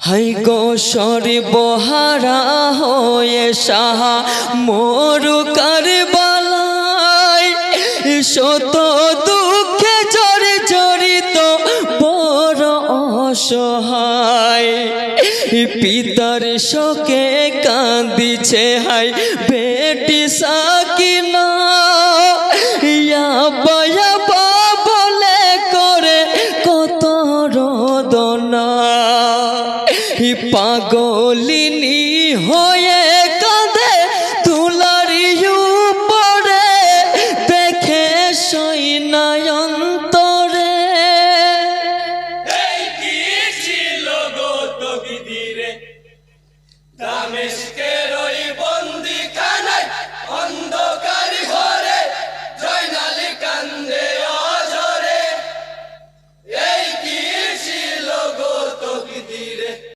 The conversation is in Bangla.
হাই গো সর্বহারা হয়ে সাহা মোর কারবালায় শত দুঃখে জর্জরিত বড় অসহায় পিতার শোকে কাঁদিছে হাই বেটি সাকিনা ইয়াবা ইয়াবা বলে করে কত রোদনা পাগলিনী হয়ে কাঁদে তুলারি উপরে দেখে সইনায় অন্তরে এই কি ছিল গো তকদিরে দামেস্কের